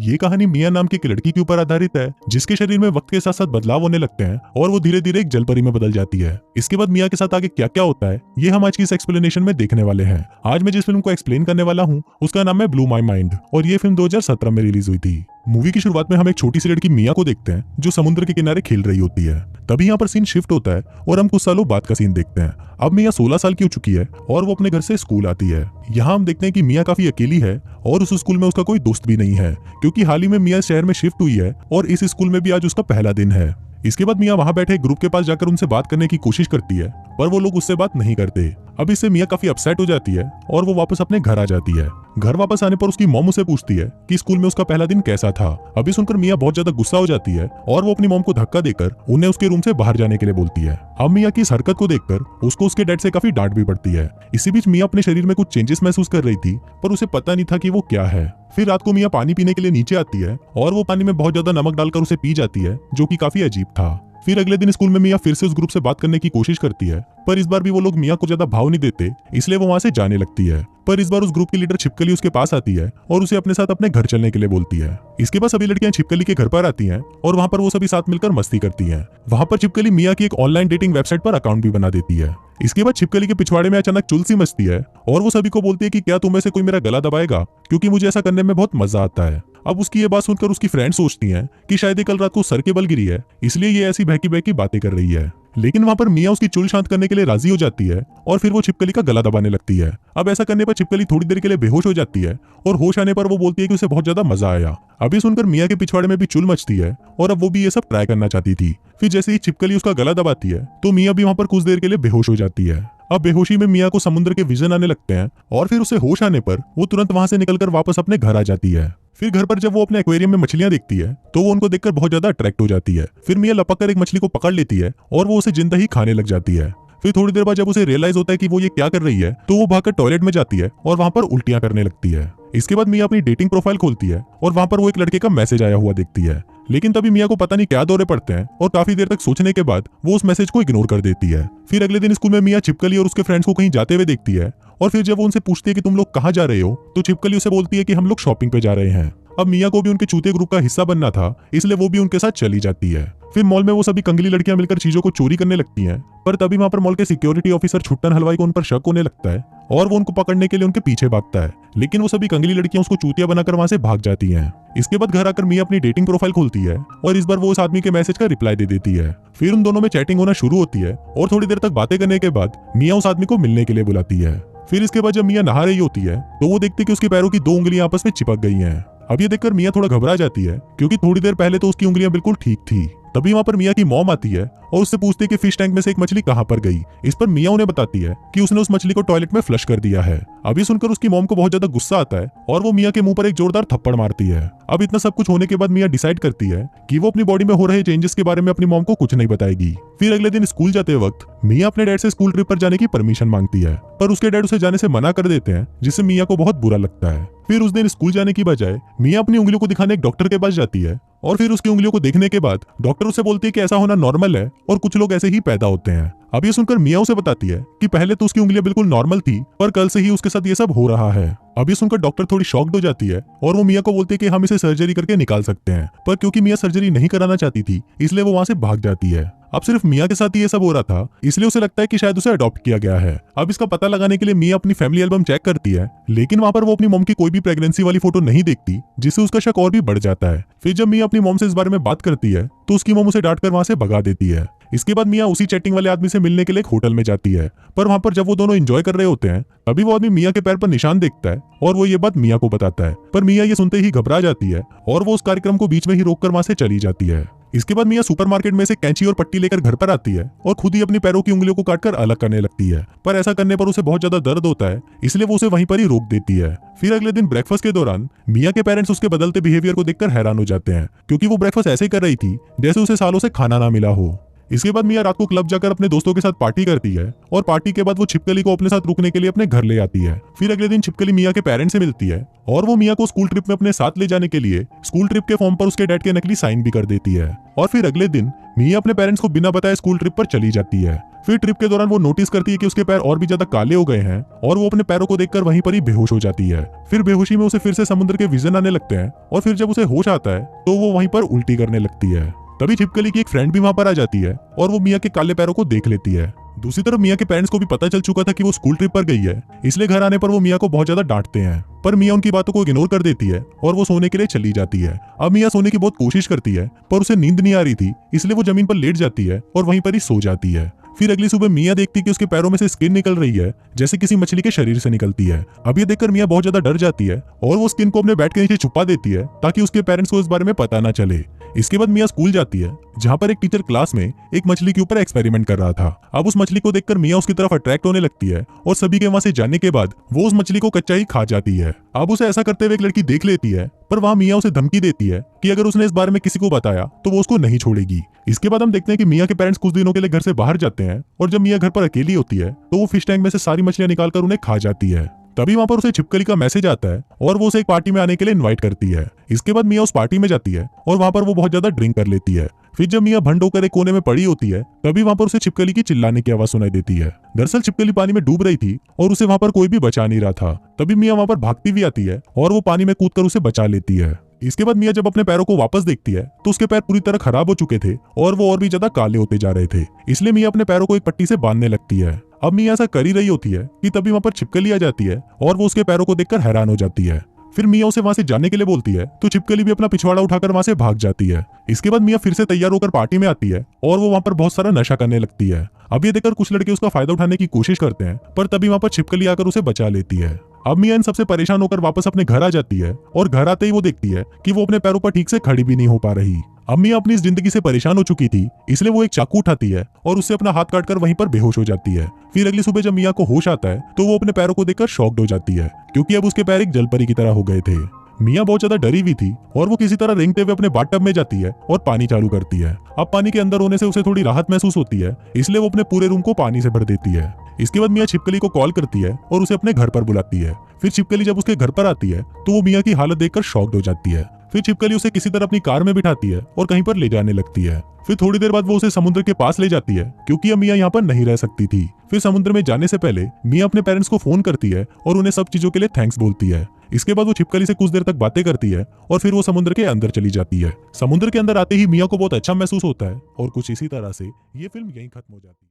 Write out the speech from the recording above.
ये कहानी मिया नाम की एक लड़की के ऊपर आधारित है जिसके शरीर में वक्त के साथ साथ बदलाव होने लगते हैं और वो धीरे धीरे एक जलपरी में बदल जाती है। इसके बाद मिया के साथ आगे क्या क्या होता है ये हम आज की इस एक्सप्लेनेशन में देखने वाले हैं। आज मैं जिस फिल्म को एक्सप्लेन करने वाला हूँ उसका नाम है ब्लू माई माइंड और ये फिल्म 2017 में रिलीज हुई थी। मूवी की शुरुआत में हम एक छोटी सी लड़की मिया को देखते हैं जो समुद्र के किनारे खेल रही होती है। तभी यहाँ पर सीन शिफ्ट होता है और हम कुछ सालों बाद का सीन देखते हैं। अब मिया 16 साल की हो चुकी है और वो अपने घर से स्कूल आती है। यहाँ हम देखते हैं कि मिया काफी अकेली है और उस स्कूल में उसका कोई दोस्त भी नहीं है क्योंकि हाल ही में मिया शहर में शिफ्ट हुई है और इस स्कूल में भी आज उसका पहला दिन है। इसके बाद मिया वहां बैठे ग्रुप के पास जाकर उनसे बात करने की कोशिश करती है पर वो लोग उससे बात नहीं करते। अब इससे मिया काफी अपसेट हो जाती है और वो वापस अपने घर आ जाती है। घर वापस आने पर उसकी मॉम उसे पूछती है कि स्कूल में उसका पहला दिन कैसा था। अभी सुनकर मिया बहुत ज्यादा गुस्सा हो जाती है और वो अपनी मॉम को धक्का देकर उन्हें उसके रूम से बाहर जाने के लिए बोलती है। अब मिया की इस हरकत को देखकर उसको उसके डैड से काफी डांट भी पड़ती है। इसी बीच मिया अपने शरीर में कुछ चेंजेस महसूस कर रही थी पर उसे पता नहीं था कि वो क्या है। फिर रात को मिया पानी पीने के लिए नीचे आती है और वो पानी में बहुत ज्यादा नमक डालकर उसे पी जाती है जो कि काफी अजीब था। फिर अगले दिन स्कूल में मिया फिर से उस ग्रुप से बात करने की कोशिश करती है पर इस बार भी वो लोग मिया को ज्यादा भाव नहीं देते इसलिए वो वहां से जाने लगती है। पर इस बार उस ग्रुप की लीडर छिपकली उसके पास आती है और उसे अपने साथ अपने घर चलने के लिए बोलती है। इसके बाद सभी लड़कियां छिपकली के घर पर आती हैं और वहां पर वो सभी साथ मिलकर मस्ती करती हैं। वहां पर छिपकली मिया की एक ऑनलाइन डेटिंग वेबसाइट पर अकाउंट भी बना देती है। इसके बाद छिपकली के पिछवाड़े में अचानक चुल सी मचती है और वो सभी को बोलती है कि क्या तुम में से कोई मेरा गला दबाएगा क्योंकि मुझे ऐसा करने में बहुत मजा आता है। अब उसकी ये बात सुनकर उसकी फ्रेंड सोचती हैं कि शायद ये कल रात को सर के बल गिरी है इसलिए ये ऐसी बहकी बहकी बातें कर रही है। लेकिन वहां पर मिया उसकी चुल शांत करने के लिए राजी हो जाती है और फिर वो छिपकली का गला दबाने लगती है। अब ऐसा करने पर छिपकली थोड़ी देर के लिए बेहोश हो जाती है और होश आने पर वो बोलती है कि उसे बहुत ज्यादा मजा आया। अभी सुनकर मिया के पिछवाड़े में भी चुल मचती है और अब वो भी ये सब ट्राई करना चाहती थी। फिर जैसे ही छिपकली उसका गला दबाती है तो मिया भी वहां पर कुछ देर के लिए बेहोश हो जाती है। अब बेहोशी में मिया को समुद्र के विजन आने लगते हैं और फिर उसे होश आने पर वो तुरंत वहां से निकलकर वापस अपने घर आ जाती है। फिर घर पर जब वो अपने एक्वेरियम में मछलियां देखती है तो वो उनको देखकर बहुत ज्यादा अट्रैक्ट हो जाती है। फिर मिया लपक कर एक मछली को पकड़ लेती है और वो उसे जिंदा ही खाने लग जाती है। फिर थोड़ी देर बाद जब उसे रियलाइज होता है कि वो ये क्या कर रही है तो वो भागकर टॉयलेट में जाती है और वहां पर उल्टियां करने लगती है। इसके बाद मिया अपनी डेटिंग प्रोफाइल खोलती है और वहां पर वो एक लड़के का मैसेज आया हुआ देखती है। लेकिन तभी मिया को पता नहीं क्या दौरे पड़ते हैं और काफी देर तक सोचने के बाद वो उस मैसेज को इग्नोर कर देती है। फिर अगले दिन स्कूल में मिया छिपकली और उसके फ्रेंड्स को कहीं जाते हुए देखती है और फिर जब वो उनसे पूछती है कि तुम लोग कहाँ जा रहे हो तो छिपकली उसे बोलती है कि हम लोग शॉपिंग पे जा रहे हैं। अब मिया को भी उनके चूते ग्रुप का हिस्सा बनना था इसलिए वो भी उनके साथ चली जाती है। फिर मॉल में वो सभी कंगली लड़कियां मिलकर चीजों को चोरी करने लगती हैं पर तभी वहां पर मॉल के सिक्योरिटी ऑफिसर छुट्टन हलवाई को उन पर शक होने लगता है और वो उनको पकड़ने के लिए उनके पीछे भागता है। लेकिन वो सभी कंगली लड़कियां उसको चूतिया बनाकर वहां से भाग जाती हैं। इसके बाद घर आकर मिया अपनी डेटिंग प्रोफाइल खोलती है और इस बार वो उस आदमी के मैसेज का रिप्लाई दे देती है। फिर उन दोनों में चैटिंग होना शुरू होती है और थोड़ी देर तक बातें करने के बाद मिया उस आदमी को मिलने के लिए बुलाती है। फिर इसके बाद जब मिया नहा रही होती है तो वो देखती है कि उसके पैरों की 2 उंगलियां आपस में चिपक गई हैं। अब ये देखकर मिया थोड़ा घबरा जाती है क्योंकि थोड़ी देर पहले तो उसकी उंगलियां बिल्कुल ठीक थी। तभी वहां पर मिया की मॉम आती है और उससे पूछती है कि फिश टैंक में से एक मछली कहां पर गई। इस पर मिया उन्हें बताती है कि उसने उस मछली को टॉयलेट में फ्लश कर दिया है। अभी सुनकर उसकी मॉम को बहुत ज्यादा गुस्सा आता है और वो मिया के मुंह पर एक जोरदार थप्पड़ मारती है। अब इतना सब कुछ होने के बाद मिया डिसाइड करती है कि वो अपनी बॉडी में हो रहे चेंजेस के बारे में अपनी मॉम को कुछ नहीं बताएगी। फिर अगले दिन स्कूल जाते वक्त मिया अपने डैड से स्कूल ट्रिप पर जाने की परमिशन मांगती है पर उसके डैड उसे जाने से मना कर देते हैं जिससे मिया को बहुत बुरा लगता है। फिर उस दिन स्कूल जाने की बजाय मिया अपनी उंगलियों को दिखाने एक डॉक्टर के पास जाती है और फिर उसकी उंगलियों को देखने के बाद डॉक्टर उसे बोलती है कि ऐसा होना नॉर्मल है और कुछ लोग ऐसे ही पैदा होते हैं। अब ये सुनकर मिया उसे बताती है कि पहले तो उसकी उंगलियां बिल्कुल नॉर्मल थी पर कल से ही उसके साथ ये सब हो रहा है। अब ये सुनकर डॉक्टर थोड़ी शॉक्ड हो जाती है और वो मिया को बोलती है कि हम इसे सर्जरी करके निकाल सकते हैं पर क्योंकि मिया सर्जरी नहीं कराना चाहती थी इसलिए वो वहां से भाग जाती है। अब सिर्फ मिया के साथ ही ये सब हो रहा था इसलिए उसे लगता है कि शायद उसे अडॉप्ट किया गया है। अब इसका पता लगाने के लिए मिया अपनी फैमिली एल्बम चेक करती है लेकिन वहां पर वो अपनी मॉम की कोई भी प्रेगनेंसी वाली फोटो नहीं देखती जिससे उसका शक और भी बढ़ जाता है। फिर जब मिया अपनी मॉम से इस बारे में बात करती है तो उसकी मॉम उसे डांटकर वहां से भगा देती है। इसके बाद मिया उसी चैटिंग वाले आदमी से मिलने के लिए एक होटल में जाती है पर वहां पर जब वो दोनों एंजॉय कर रहे होते हैं तभी वो आदमी मिया के पैर पर निशान देखता है और वो ये बात मिया को बताता है पर मिया ये सुनते ही घबरा जाती है और वो उस कार्यक्रम को बीच में ही रोककर वहां से चली जाती है। इसके बाद मिया सुपरमार्केट में से कैंची और पट्टी लेकर घर पर आती है और खुद ही अपनी पैरों की उंगलियों को काटकर अलग करने लगती है पर ऐसा करने पर उसे बहुत ज्यादा दर्द होता है इसलिए वो उसे वहीं पर ही रोक देती है। फिर अगले दिन ब्रेकफास्ट के दौरान मिया के पेरेंट्स उसके बदलते बिहेवियर को देखकर हैरान हो जाते हैं क्योंकि वो ब्रेकफास्ट ऐसे ही कर रही थी जैसे उसे सालों से खाना ना मिला हो। इसके बाद मिया रात को क्लब जाकर अपने दोस्तों के साथ पार्टी करती है और पार्टी के बाद वो छिपकली को अपने साथ रुकने के लिए अपने घर ले आती है। फिर अगले दिन छिपकली मिया के पेरेंट्स से मिलती है और वो मिया को स्कूल ट्रिप में अपने साथ ले जाने के लिए स्कूल ट्रिप के फॉर्म पर उसके डैड के नकली साइन भी कर देती है। और फिर अगले दिन मिया अपने पेरेंट्स को बिना बताए स्कूल ट्रिप पर चली जाती है। फिर ट्रिप के दौरान वो नोटिस करती है कि उसके पैर और भी ज्यादा काले हो गए हैं और वो अपने पैरों को देखकर वहीं पर ही बेहोश हो जाती है। फिर बेहोशी में उसे फिर से समुद्र के विजन आने लगते हैं और फिर जब उसे होश आता है तो वो वहीं पर उल्टी करने लगती है। तभी छिपकली की एक फ्रेंड भी वहां पर आ जाती है और वो मिया के काले पैरों को देख लेती है। दूसरी तरफ मिया के पेरेंट्स को भी पता चल चुका था कि वो स्कूल ट्रिप पर गई है, इसलिए घर आने पर वो मिया को बहुत ज्यादा डांटते हैं, पर मिया उनकी बातों को इग्नोर कर देती है और वो सोने के लिए चली जाती है। अब मिया सोने की बहुत कोशिश करती है पर उसे नींद नहीं आ रही थी, इसलिए वो जमीन पर लेट जाती है और वहीं पर ही सो जाती है। फिर अगली सुबह मिया देखती है कि उसके पैरों में से स्किन निकल रही है जैसे किसी मछली के शरीर से निकलती है। अब ये देखकर मिया बहुत ज्यादा डर जाती है और वो स्किन को अपने बेड के नीचे छुपा देती है ताकि उसके पेरेंट्स को इस बारे में पता ना चले। इसके बाद मिया स्कूल जाती है जहाँ पर एक टीचर क्लास में एक मछली के ऊपर एक्सपेरिमेंट कर रहा था। अब उस मछली को देखकर मिया उसकी तरफ अट्रैक्ट होने लगती है और सभी के वहां से जाने के बाद वो उस मछली को कच्चा ही खा जाती है। अब उसे ऐसा करते हुए एक लड़की देख लेती है, पर वहां मिया उसे धमकी देती है कि अगर उसने इस बारे में किसी को बताया तो वो उसको नहीं छोड़ेगी। इसके बाद हम देखते हैं कि मिया के पेरेंट्स कुछ दिनों के लिए घर से बाहर जाते हैं और जब मिया घर पर अकेली होती है तो वो फिश टैंक में से सारी मछलियां निकालकर उन्हें खा जाती है। तभी वहां पर उसे छिपकली का मैसेज आता है और वो उसे एक पार्टी में आने के लिए इनवाइट करती है। इसके बाद मिया उस पार्टी में जाती है और वहां पर वो बहुत ज्यादा ड्रिंक कर लेती है। फिर जब मिया भंड होकर एक कोने में पड़ी होती है तभी वहां पर उसे छिपकली की चिल्लाने की आवाज सुनाई देती है। दरअसल छिपकली पानी में डूब रही थी और उसे वहां पर कोई भी बचा नहीं रहा था। तभी मिया वहां पर भागती हुई आती है और वो पानी में कूदकर उसे बचा लेती है। इसके बाद मिया जब अपने पैरों को वापस देखती है तो उसके पैर पूरी तरह खराब हो चुके थे और वो और भी ज्यादा काले होते जा रहे थे, इसलिए मिया अपने पैरों को एक पट्टी से बांधने लगती है। अब मिया ऐसा कर ही रही होती है कि तभी वहां पर छिपकली आ जाती है और वो उसके पैरों को देखकर हैरान हो जाती है। फिर मिया उसे वहां से जाने के लिए बोलती है तो छिपकली भी अपना पिछवाड़ा उठाकर वहां से भाग जाती है। इसके बाद मिया फिर से तैयार होकर पार्टी में आती है और वो वहां पर बहुत सारा नशा करने लगती है। अब ये देखकर कुछ लड़के उसका फायदा उठाने की कोशिश करते हैं, पर तभी वहां पर छिपकली आकर उसे बचा लेती है। अब मिया इन सबसे परेशान होकर वापस अपने घर आ जाती है और घर आते ही वो देखती है कि वो अपने पैरों पर ठीक से खड़ी भी नहीं हो पा रही। अब मिया अपनी इस जिंदगी से परेशान हो चुकी थी, इसलिए वो एक चाकू उठाती है और उससे अपना हाथ काटकर वहीं पर बेहोश हो जाती है। फिर अगली सुबह जब मिया को होश आता है तो वो अपने पैरों को देखकर शॉक्ड हो जाती है, क्योंकि अब उसके पैर एक जलपरी की तरह हो गए थे। मिया बहुत ज्यादा डरी हुई थी और वो किसी तरह रेंगते हुए अपने बाथटब में जाती है और पानी चालू करती है। अब पानी के अंदर होने से उसे थोड़ी राहत महसूस होती है, इसलिए वो अपने पूरे रूम को पानी से भर देती है। इसके बाद मिया छिपकली को कॉल करती है और उसे अपने घर पर बुलाती है। फिर छिपकली जब उसके घर पर आती है तो वो मिया की हालत देखकर शॉक्ड हो जाती है। फिर छिपकली उसे किसी तरह अपनी कार में बिठाती है और कहीं पर ले जाने लगती है। फिर थोड़ी देर बाद वो उसे समुद्र के पास ले जाती है, क्योंकि अब मिया यहाँ पर नहीं रह सकती थी। फिर समुद्र में जाने से पहले मिया अपने पेरेंट्स को फोन करती है और उन्हें सब चीजों के लिए थैंक्स बोलती है। इसके बाद वो छिपकली से कुछ देर तक बातें करती है और फिर वो समुद्र के अंदर चली जाती है। समुद्र के अंदर आते ही मिया को बहुत अच्छा महसूस होता है और कुछ इसी तरह से ये फिल्म यहीं खत्म हो जाती है।